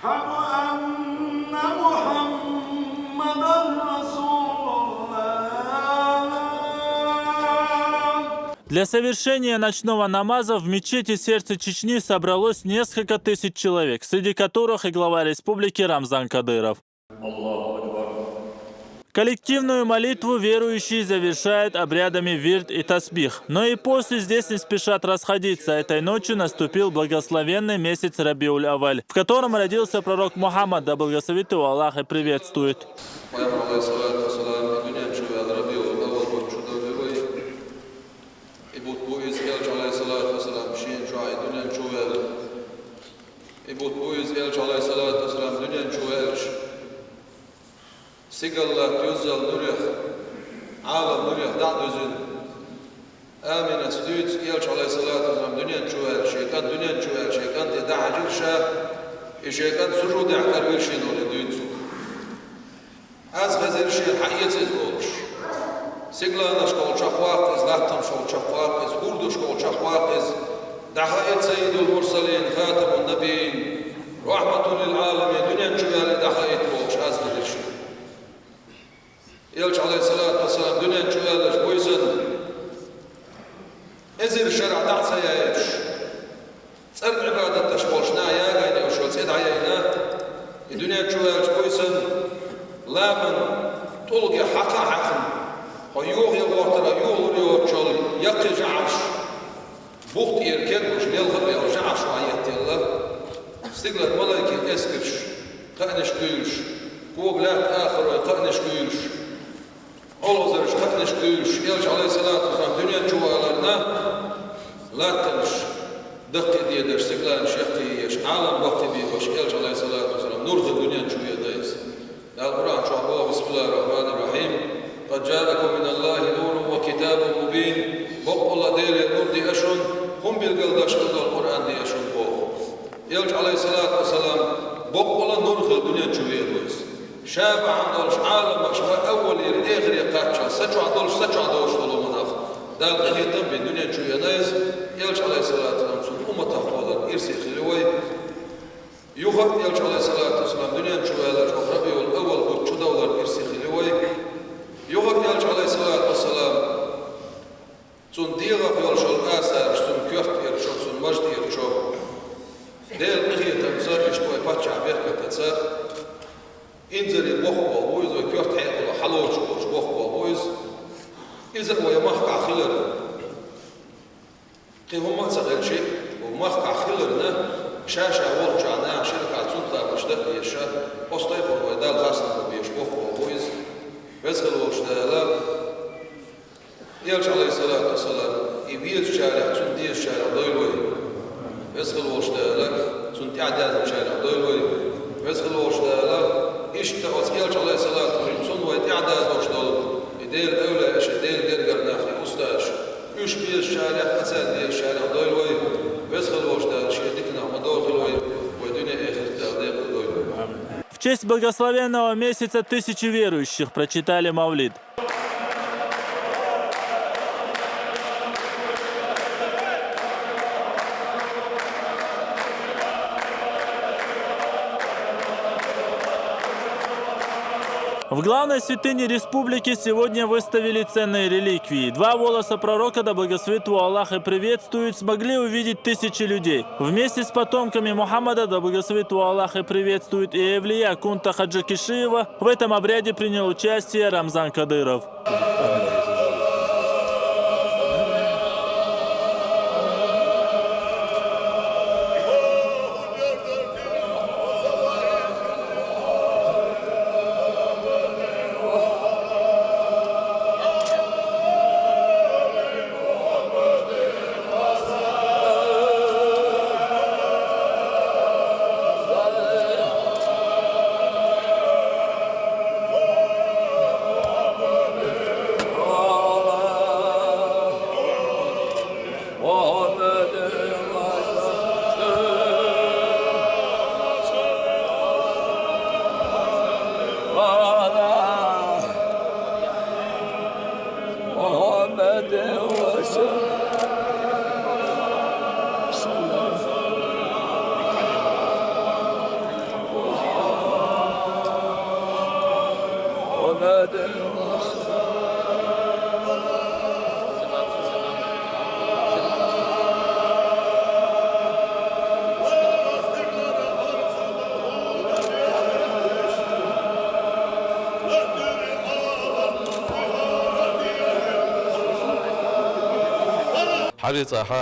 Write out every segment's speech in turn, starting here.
Для совершения ночного намаза в мечети сердца Чечни собралось несколько тысяч человек, среди которых и глава республики Рамзан Кадыров. Коллективную молитву верующие завершают обрядами вирд и тасбих. Но и после здесь не спешат расходиться. Этой ночью наступил благословенный месяц Рабиуль-Аваль, в котором родился пророк Мухаммад, да благословит его Аллах и приветствует. Sigallat yüzyıl nurih, alam nurih da'düzün. Amina stüt, yelç aleyhissalatu vesselam dünyen çuvel, şeytan dünyen çuvel, şeytan de da'acil şah, şeytan sucud yahtar virşin olu düt. Az gazir şey hayyetsiz olmuş. Siglanaş kol çakvaqiz, lattam şol çakvaqiz, hurduş kol çakvaqiz. Dahayet seyyidul mursalin, khatamun nabiyin, rahmatul lil alamin, dünyen çuvel dahayet olmuş, az gazir şey. Elçi aleyhissalatu vesselam dünen çöğerleş boysun ezir şer'a da'saya etş tsar ibadet taşbolşna ya gayne uşol sed ayayna dünen çöğerleş boysun laman tulgi haqa haqın o yuh ya ortara yuh oluyor çol yakı ja'aş buht erken uş nelgır ya ja'aş ayette Allah stiglat malayki eskirş qaniş kuyuş Koglat ahir ve qaniş kuyuş Olazır ştatniş kuyuş, Elçi aleyhissalatu vesselam dünya çuvalarına lattanış, dıkkı diye derstiklerin şekliyeş, alam vakti bir baş, Elçi aleyhissalatu vesselam nurda dünya çuviyadayız. Al-Quran şuhbuğa Bismillahirrahmanirrahim. قَدْ جَاءَكُمْ مِنَ اللّٰهِ نُورٌ وَكِتَابٌ مُب۪ينٌ Bokkola değerli nur diyeşun, hum bilgildaş kıldığı Kur'an diyeşun bok. Elçi aleyhissalatu vesselam bokkola nurda dünya çuviyadayız. شاب عندولش عالم أشغال أول يرد آخر يقاتش سجع عندولش سجع دوش طولو مناف دال قهيتم بالدنيا شو ينايز يلش عليه الصلاة والسلام سن أمة أفضل إرسي خلوي يخط يلش عليه الصلاة والسلام دنيا شو يلش أخربي والأول قد شو دولار إرسي خلوي يخط يلش عليه الصلاة والسلام سن ديغف يلش الآثار سن كيرت يرشو سن مجد يرشو دال قهيتم سر يشتوي باتشع بيركة تسر انزل البخبة بويز وكيوت حيقل وحلوش وش بخبة بويز إذا هو يمخقع خلر قي هم تغير شيء ومخقع خلرنا شاشة ورجعنا شركة سلطة مشتق يشا أصطيفر ويدال غاسنا بيش بخبة بويز ويزغل وشتالا يلش عليه الصلاة والسلام يبيل شارع سندي الشارع ضيلوي ويزغل وشتالا سنتي عداد الشارع ضيلوي ويزغل وشتالا İşte Elçi aleyhissalatu vesselam son ve i'dad başladı. İdel öyle eş idel gergerna fi ustaş. Üç bir şarih hasan diye şarih doyloy. Vezhal başladı şedikna madохилой ve dünya ahirette doyloy. В честь благословенного месяца тысячи верующих прочитали Мавлид. В главной святыне республики сегодня выставили ценные реликвии. Два волоса пророка, да благословит его Аллах и приветствует, смогли увидеть тысячи людей. Вместе с потомками Мухаммада, да благословит его Аллах и приветствует, и Эвлия Кунта Хаджи Кишиева, в этом обряде принял участие Рамзан Кадыров.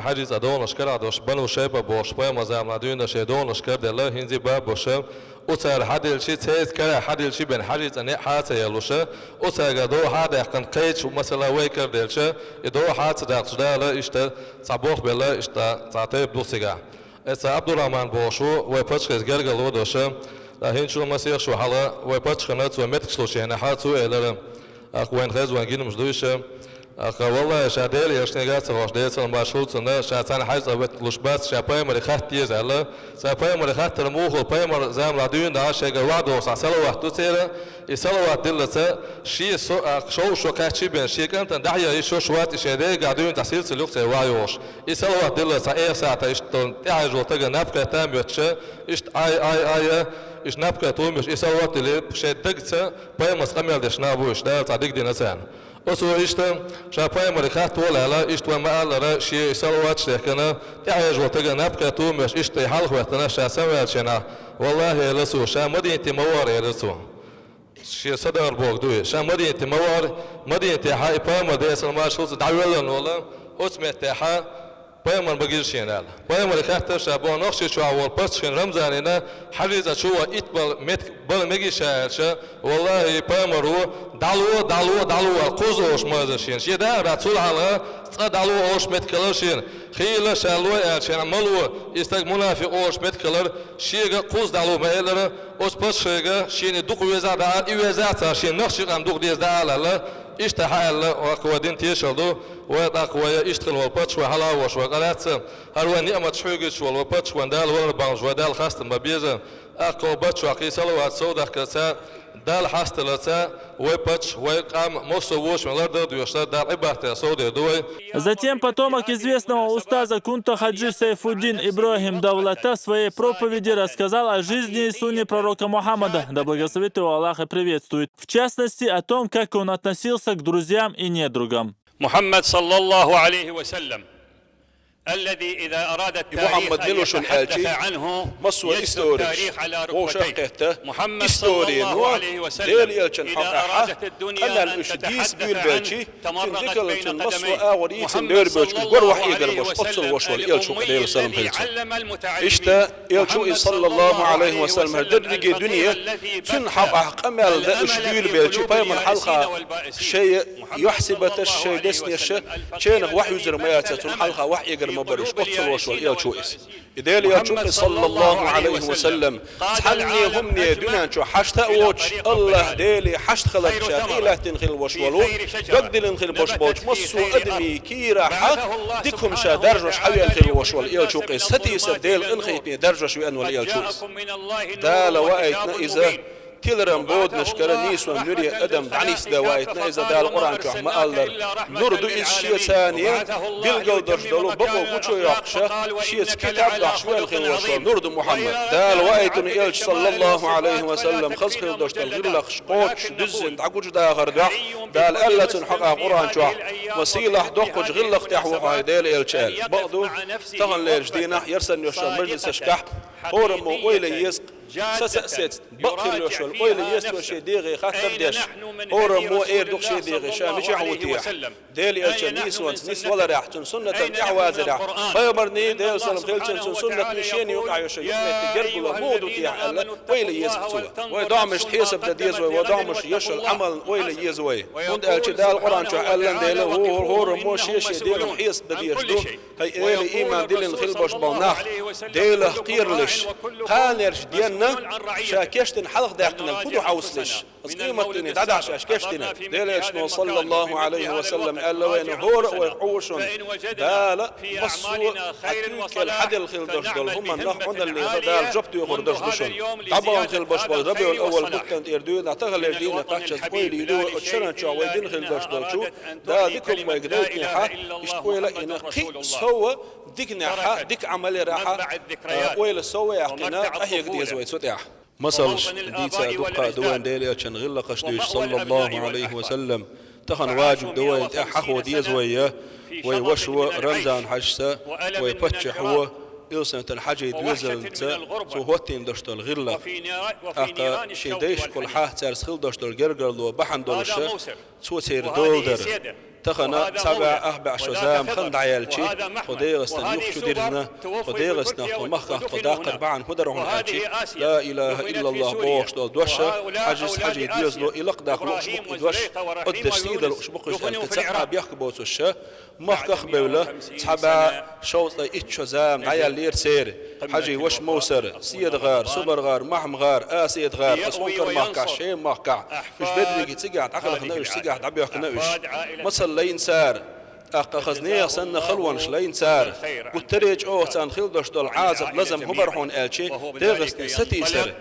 حديث أدون أشكر عدوش بنو شيبة بوش بيما زي مدينة شيدون أشكر دله هنزي باب بوشم أتر حديث شيء تيز كلا حديث شيء بين حديث أن حات يلوشه أتر جدو هذا كان قيد مثلا ويكر دلشه يدو حات داخل لا إشت صبوح بلا إشت تعطيب دوسيجا إذا عبد الرحمن بوشو ويبتش جرجل ودوشه لهين شو مسير شو حلا ويبتش خنات ومتكشلو شيء نحاتو إلى أخوين خز وانجين مش دوشه والله شاديل يشتغل سواش ديل سلام باشوت سنة شاتان حيز أبد لشباس شاباي مريخات تيز على شاباي مريخات ترموه باي مر زام راديون ده شيء وعده وسعسلوا وقت تيرا يسلوا وقت دلته شيء شو كاتشي بين شيء كان تندعي يشوف شوات شادي قاعدين تحصيل سلوك سوايوش يسلوا وقت دلته أي ساعة يشتون تعجوا تجا نبكة تام يتش يشت أي إيش نبكة تومش يسلوا وقت اللي شيء تجت باي مسقمي دشنا بوش ده تعديك دي نسان أسوأ إشتم شاباي مريخات ولا لا إشتوا ما على شيء سلوات شكنا تعيش وتجا نبكة تومش إشتي حلق وقتنا شاسمة شنا والله لسوا شا مدينة تموار يلسوا شيء صدر بوق دوي شا مدينة تموار مدينة حاي باي مدرسة سلمان شوز دعوة ولا اسمه تحا باي من بقيش ينال باي مريخات شابون نقش شو أول بس شن رمزاننا حريزة شو إتبل مت بل مجي شاعر والله باي مرو دالو قوزوش مازشين شيء ده رسول على دالو أوش متكلرشين خيل شالوا شين عملوا يستق منافق أوش متكلر شيء قوز دالو مهلر أوش بس شين دوق وزاد يوزات شين نقش عن دوق ديز دال اشتحال وقوادين تيشلدو وقويا اشتغل والبطش وحلا وش وقالات هروا نعمة شويش والبطش وندال ولا بانج ودال خاصة مبيزة أقوى بطش وقيسلو واتسودا كسا دال حاستلتا ويبطش ويقام مصووش من الأرض ويشتغل دال عبارة سودة دوي. Затем потомок известного устаза Кунта Хаджи Сайфуддин Ибрахим Давлата в своей проповеди рассказал о жизни и суне пророка Мухаммада, да благословит его Аллах и приветствует. В частности, о том, как он относился к друзьям и недругам. محمد صلى الله عليه وسلم الذي إذا أراد التاريخ أن يتحدث عنه يسلك التاريخ على ركبتيه. محمد صلى الله عليه وسلم إذا أرادت الدنيا أن تتحدث عنه تمرقت بين قدميه. محمد صلى الله عليه وسلم الأمي الذي علم المتعلمين. صلى الله عليه وسلم الدرجة الدنيا تنحق أمل ذا إشبيل بيلشي بايمن حلقة شيء يحسب الشيء دسني الشيء كان وحي زرميات تنحلقة وحي مبرش أتصل وشوال يلشوئس إذا يلشوئس صلى الله عليه وسلم تحلني همني دونان شو حشت أوش الله ديلي حشت خلق شاقيلة تنخل وشوالو قد لنخل بوشبوش مصو أدمي كي راحة ديكم شا درجوش حوي انخل وشوال يلشوئس هتي سديل انخيتني درجوش وأن واليلشوئس دال وقتنا إذا تيلرم بود نشكر نيس ونوري أدم دعنيس دوايتنا إذا دال القرآن شو ما ألر نردو إذ شيء ثانية بيلقوا درجدلو بقوا وشو يعقشة شيء كتاب دعشوال الخير وشوال نردو محمد دال وقتنا إلش صلى الله عليه وسلم خز خير درجدل غيرلخ قوش دزن دعقوش دا غردع دال ألا تنحق القرآن شو وسيلة دقوش غيرلخ تحوها دال إلشال بقدو تغن ليش دينا يرسل يوشال مجلس شكح هورمو ويلي يسق سأسيت بقر الوشول قويل يسوى شيء ديغي خاطر ديش هورمو اير دوخ شيء ديغي شامش عوتيح ديلي الجنيس وانس ولا راحتن سنة تعواز راح بيمرني ديل سلام خيلتن سنة مشيني وقع يوشي يقني تجرب ومود وتيح قويل يسوى ويدعمش تحسب ديزوي ودعمش يشل عمل قويل يزوي وند الجي دال القرآن شو قالن ديل هورمو شيء ديغي حيسب ديش دو هاي ايلي ايمان ديلن خلبوش بالناح ديل قيرلش قالرش دينا شاكشتن حلق داقنا كدو حوصلش قيمتني دعدع شاكشتنا ديلش صلى الله عليه وسلم قال له وين هور ويحوش دال بصوا حكيك الحد الخلدش دول هم النحن اللي دال جبتوا يخردشدشون طبعا خلبش بالربيع الأول بكتن إردوين اعتغل يردين قاتشت قويل يدو اتشرن شو ويدين خلدش دول شو دا ديكم ويقدوك نحا يشتقوي لئنا قي سوى ديك نحا ديك عملي راحة ويل سوى يحقنا أحيق ديزوي سوتيح مصلش ديتا دقا دوان ديليا كان غلا قشدوش صلى الله عليه وسلم تخن واجب دوان حخو ديز ويا ويوشو رمزان حجسا ويبتش هو إلسان الحاجة يدوزل سو هوتين دشتل غلا أقا شيديش كل حاه تارس خل دشتل جرجل وبحن دولشة سو سير دولدر تخنا سبع أحبع شزام خند عيالشي خديغستن يخشو ديرنا خديغستن طمخة خداق أربعا هدرهم آتشي لا إله إلا الله بوش دول دوشة حجز حاجة يدوزلو إلق داخل أشبق إدوش قدش سيدة الأشبقش أن تتسعى بيحك بوتوشة مخ خبولة سبع شوط إيش شزام عيال لير سير حاجة وش موسر سيد غار سوبر غار محم غار آسيد غار قصونكر مهكع شيء مهكع فيش بدري تسقعد عقلك نوش تسقعد عبيك نوش مصل لين سار أخذنيه سنة خلونش لين سار والتريج أوه سان خلدش دول عازب لازم هبرحون آلشي ديغسني ستيسر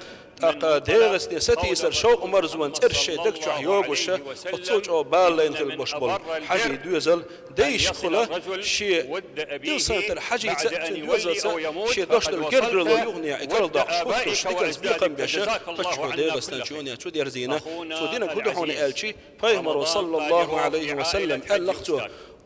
أقا ديغسني ستيسر شو أمرزوان ترشي دكتو حيوغوشة وتصوج أو بالين خل بشبل حاجي دوزل ديش خلا شي إنسان الحاجي دوزل شي دوشت الجرجل يغني إقرال داق شوكتوش ديكنز بيقم بيشا بشو ديغسني شوني شو دير زينة شو دينا كدحون آلشي فيهمر صلى الله عليه وسلم ألختو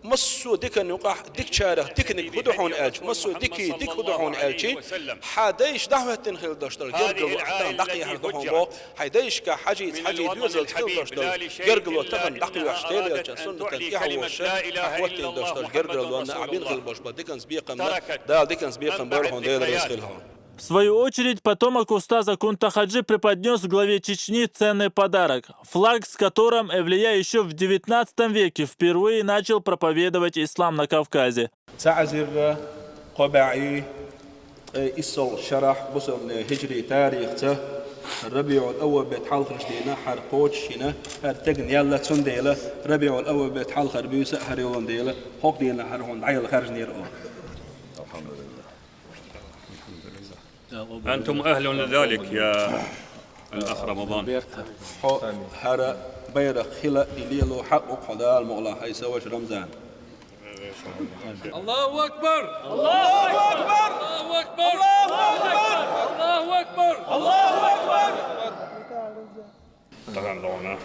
مصو ديكن يقع ديك شارع ديكنك هدحون آلش مصو ديكي ديك هدحون آلشي حدايش دعوة تنخل داشتر جرجل وحتى دقي هدحون بو حدايش كحاجي دوزل تخل داشتر جرجل وتخن دقي وحشتيل يا سنة تنكيح وشة أحوتين داشتر جرجل وأنا عبين خل باش بديكنز بيقم دال ديكنز بيقم بورهون ديل رزقلهم. В свою очередь, потомок устаза Кунтахаджи преподнес главе Чечни ценный подарок – флаг, с которым Эвлия еще в 19 веке впервые начал проповедовать ислам на Кавказе. تعزر قبعي إسل شرح بصل هجري تاريخته الربيع الأول بيتحال خرجتينا حرقوش هنا هرتقن يلا تسنديلا ربيع الأول بيتحال خربيوسة هريولان ديلا حق دينا هرهون عيل خارج نير الحمد لله. أنتم أهل لذلك يا الأخ رمضان. هذا بيرق خلا إليلو حق خدا المولى حيث وش رمضان. الله أكبر الله أكبر الله أكبر الله أكبر الله أكبر. طبعا لونا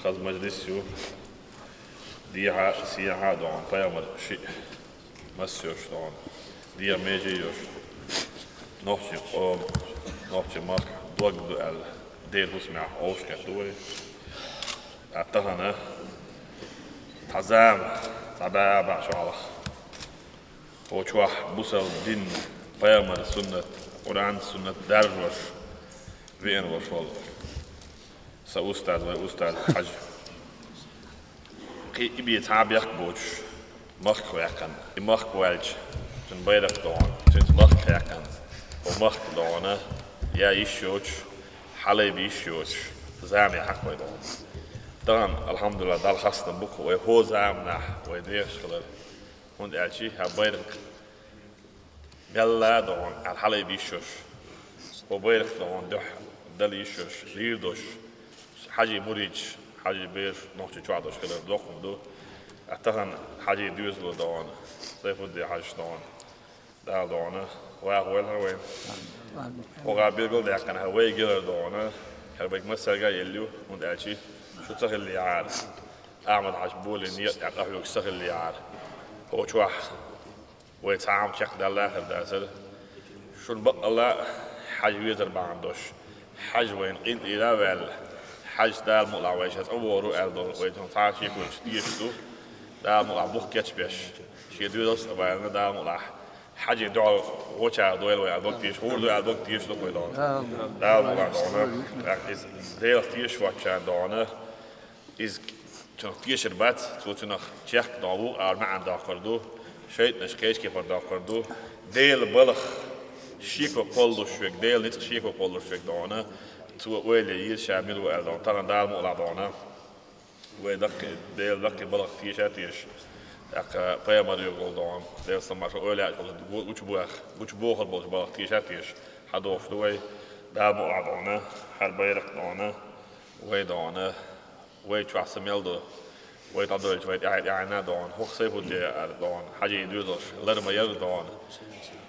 خذ مجلسيو ديها سياحة دون بيامر شيء مسيوش دون ديها ميجيوش نوحي قوم نوحي مارك دوغ دوال دير هسمع أوشكا دوي أتهنا تعزام تعبابع شعلا وشواح بوصل دين بيامر سنة قرآن سنة درجوش وين وش والله سأستاذ وأستاذ حج كي إبي تعب يخبوش مخ ويكن مخ والج جن بيرك دون جن مخ يكن ومخ دونه يا يشوش حليب يشوش زامي حق ويدون طبعا الحمد لله دال خاصة بوك وهو زامنا ويديش خلال هون ألشي هبيرك يلا دون الحليب يشوش وبيرك دون دح دل يشوش ريدوش حاجة مريج حاجة بير نوحي شوادوش كده دوقم دو أتهن حاجة دوزلو دون سيفو دي حاجة دون دال دون ويل هروين وغابير قول دي كان هواي جيلر دون هربيك مسرقا يليو هون ألشي شو تسخل اللي عار أعمل عجبولي نيت يعقفلوك تسخل اللي عار هو شواح ويتعام شك دا الله آخر داسر شو نبقى الله حاجة ويزر بعندوش حاج وين قيل إلى ويل حاج دال مقلع ويشات أورو أردو ويتون تعاشي كوش تيشتو دال مقلع بوخ كتش بيش شي دوزوس أبايلنا دال مقلع حاجة دعو وشا دويل ويا بوك تيش هور دويل بوك تيش دو كويدون دال مقلع دونا إز ديل تيش واتشا دونا إز تنخ تيش ربات تو تنخ تشيخ دعو أرمعن داخردو شيء نشكيش كيف داخردو ديل بلخ شيكو قولو شوك ديل نتخ شيكو قولو شوك دونا تو ويلي يشامل وأردون ترى دال مقلع دونا ويدك ديل دك بلغ تيش أتيش أك بيامر يقول دون ديل سمع شو ويلي يقول وش بوخ البوش بلغ تيش أتيش حدوف دوي دال مقلع دونا هل بيرق دونا ويدونا ويتشوح سميل دو ويتعدل شوية يعني دون هو خسيبو دي دون حاجة يدوزش لرما يرد دون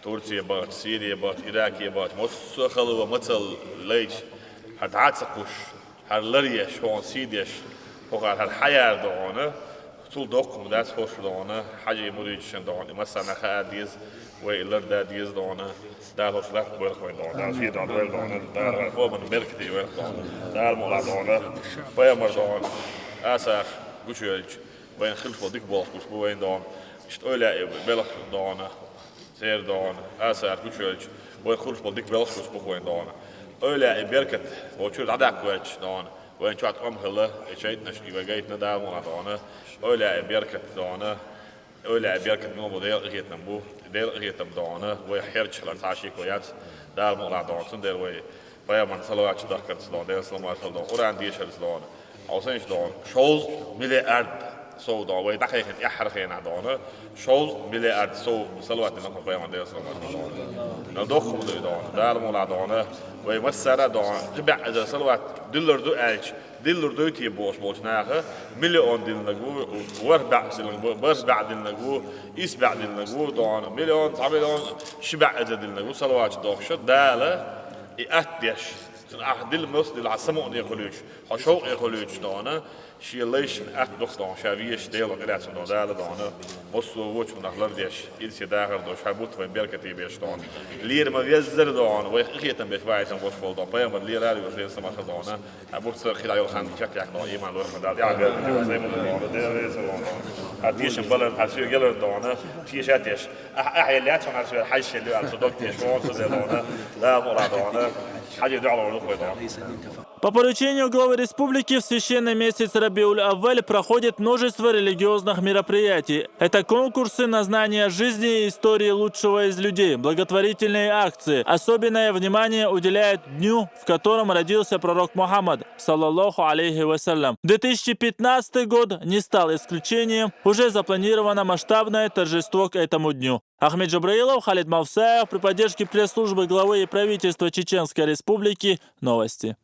تركيا بات سوريا بات عراق بات مصر خلوا مثل ليش هتعاتقوش هاللريش هون سيديش وقال هالحياة دعونا طول دوق مدات خوش دعونا حاجة مريجشن دعونا مثلا خاديز وإلر داديز دعونا دار هوسلاف بيرك وين دعونا دار سيد عدويل دعونا دار هو من مركتي وين دعونا دار مولا دعونا بيامر دعونا آسار قشيلج وين خلفوا ديك بوس وين دعونا اشتقولي بلخ دعونا سير دعونا آسار قشيلج وين خلفوا ديك بلخ وين دعونا أولى بركة وشو عداك وجه دعونا وين شو عتقم خلا شيء نشكي بجيتنا دار مولا دعونا أولى بركة دعونا أولى بركة نوم ودير غيت نبوه دير غيت دعونا ويحيرج لتعشيك ويات دار مولا دعونا دير وي بيا من صلوات ذكرت دعونا دير صلوات دعونا أوران ديش دعونا أوسنش دعونا شوز مليارد سو دعوة دقيقة يحرقين دعونا شوز مليارد سو صلوات نقول بيا من دير صلوات دعونا ندوخ مدري دعونا دار مولا دعونا ويمسر دعونا تبع إذا صلوات دلر دو ألش دلر دو تي بوش ناخه مليون دل نجو وربع دل نجو بربع دل نجو يسبع دل نجو دعونا مليون تعملون شبع إذا دل نجو صلوات دوخش داله يأتيش دل مسدل عسمون يقولوش حشوق يقولوش دعونا شيء ليش أتدخل دعونا شافيش ديالو قلعت من داله دعونا مصو وش من أخلر ديش إلسي داخل دوش حبوت من بركتي بيش دعونا لير ما بيزر دعونا ويخيتم بيخوايتم وش فول دعونا بيام اللير هذا وش ليس ما دعونا حبوت صار خلال يوم خان شك دعونا إيمان لوح مدال يعني زي ما دعونا ده ليس دعونا هتيش مبلغ حسير جلر دعونا تيش هتيش أحيا اللي هتشون حسير حيش اللي على صدق تيش وانس دعونا لا مرة دعونا حاجة دعونا ونقول دعونا. По поручению главы республики в священный месяц Рабиуль-Авваль проходит множество религиозных мероприятий. Это конкурсы на знание жизни и истории лучшего из людей, благотворительные акции. Особенное внимание уделяет дню, в котором родился пророк Мухаммад, саллаллаху алейхи вассалям. 2015 год не стал исключением. Уже запланировано масштабное торжество к этому дню. Ахмед Джабраилов, Халид Мавсаев при поддержке пресс-службы главы и правительства Чеченской Республики. Новости.